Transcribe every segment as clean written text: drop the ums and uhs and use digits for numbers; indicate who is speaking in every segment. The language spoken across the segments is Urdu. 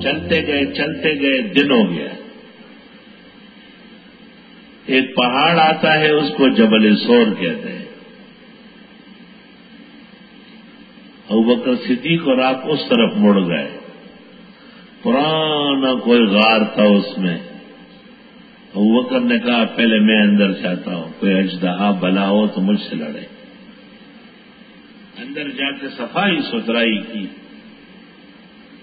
Speaker 1: چلتے گئے دن ہو گیا. ایک پہاڑ آتا ہے اس کو جبل سور کہتے ہیں. ابوبکر صدیق اور آپ اس طرف مڑ گئے. پرانا کوئی غار تھا اس میں. ابوبکر نے کہا پہلے میں اندر جاتا ہوں, کوئی اژدہا بلا ہو تو مجھ سے لڑے. اندر جا کے صفائی ستھرائی کی,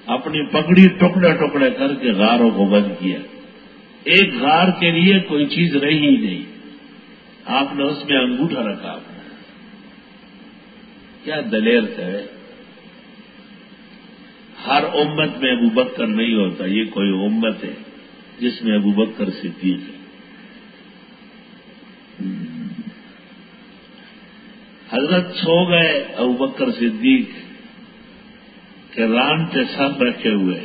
Speaker 1: اپنی پگڑی ٹکڑے ٹکڑے کر کے غاروں کو بند کیا. ایک غار کے لیے کوئی چیز رہی ہی نہیں. آپ نے اس میں انگوٹھا رکھا. کیا دلیر تھے. ہر امت میں ابوبکر نہیں ہوتا. یہ کوئی امت ہے جس میں ابوبکر صدیق ہے. حضرت سو گئے ابوبکر صدیق کے ران پہ سب رکھے ہوئے,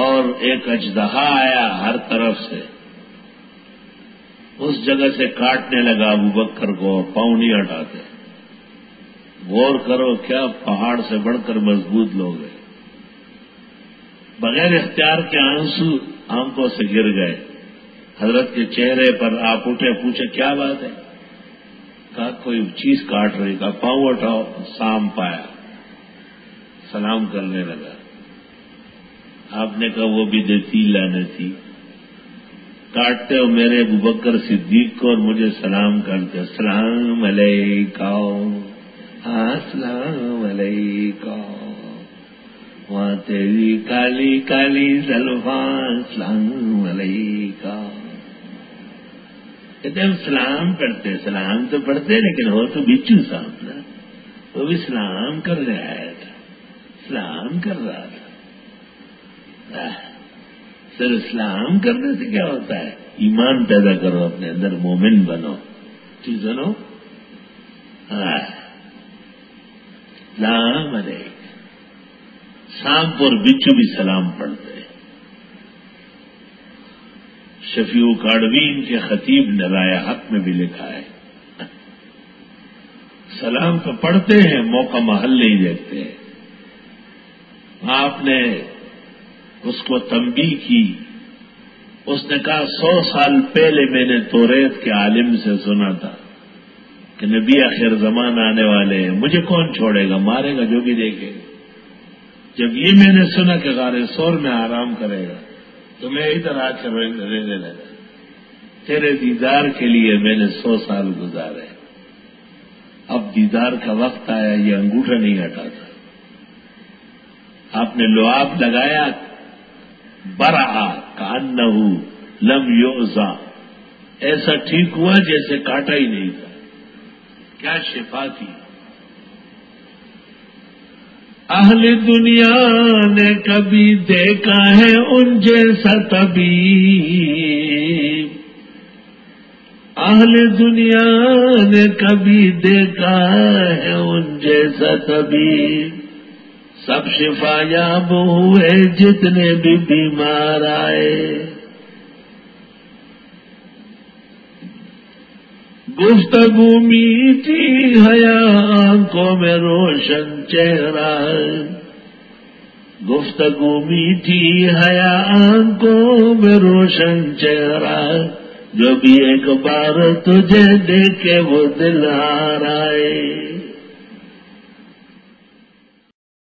Speaker 1: اور ایک اژدہا آیا ہر طرف سے. اس جگہ سے کاٹنے لگا ابوبکر کو, پاؤں نہیں ہٹاتے. غور کرو کیا پہاڑ سے بڑھ کر مضبوط لوگ ہیں. بغیر اختیار کے آنسو آنکھوں سے گر گئے. حضرت کے چہرے پر آپ اٹھے, پوچھے کیا بات ہے. کہا کوئی چیز کاٹ رہی. کہا پاؤں اٹھاؤ. سام پایا, سلام کرنے لگا. آپ نے کہا وہ بھی دیتی لعنتی, کاٹتے ہو میرے ابوبکر صدیق کو اور مجھے سلام کرتے. السلام علیکم. السلام علیکم. وہاں تیری کالی کالی زلفاں. السلام علیکم. کہتے ہم سلام کرتے. سلام تو پڑھتے لیکن ہو تو بچو صاحب نا, وہ بھی سلام کر رہا تھا. سلام کر رہا تھا. سر اسلام کرنے سے کیا ہوتا ہے. ایمان پیدا کرو اپنے اندر, مومن بنو. ٹھیک بنو. سلام علیکم. سامپور بچو بھی سلام پڑھتے. شفیع کاڑوین کے خطیب نے رائے حق میں بھی لکھا ہے سلام تو پڑھتے ہیں, موقع محل نہیں دیکھتے. آپ نے اس کو تنبیہ کی. اس نے کہا 100 سال پہلے میں نے توریت کے عالم سے سنا تھا کہ نبی آخر زمانہ آنے والے ہیں, مجھے کون چھوڑے گا, مارے گا جو بھی دیکھے گا. جب یہ میں نے سنا کہ غار سور میں آرام کرے گا تو میں ادھر آ کے رہنے لگا. تیرے دیدار کے لیے میں نے 100 سال گزارے. اب دیدار کا وقت آیا, یہ انگوٹھا نہیں ہٹاتا. آپ نے لعاب لگایا, برآ کانہو لم یؤذا, ایسا ٹھیک ہوا جیسے کاٹا ہی نہیں تھا. کیا شفا تھی. اہل دنیا نے کبھی دیکھا ہے ان جیسا طبیب. اہل دنیا نے کبھی دیکھا ہے ان جیسا طبیب. سب شفا یاب ہوئے جتنے بھی بیمار آئے. گفتگو میٹھی حیا آنکھوں میں روشن چہرہ. گفتگو میٹھی حیا آنکھوں میں روشن چہرہ. جو بھی ایک بار تجھے دیکھے وہ دل ہار آئے.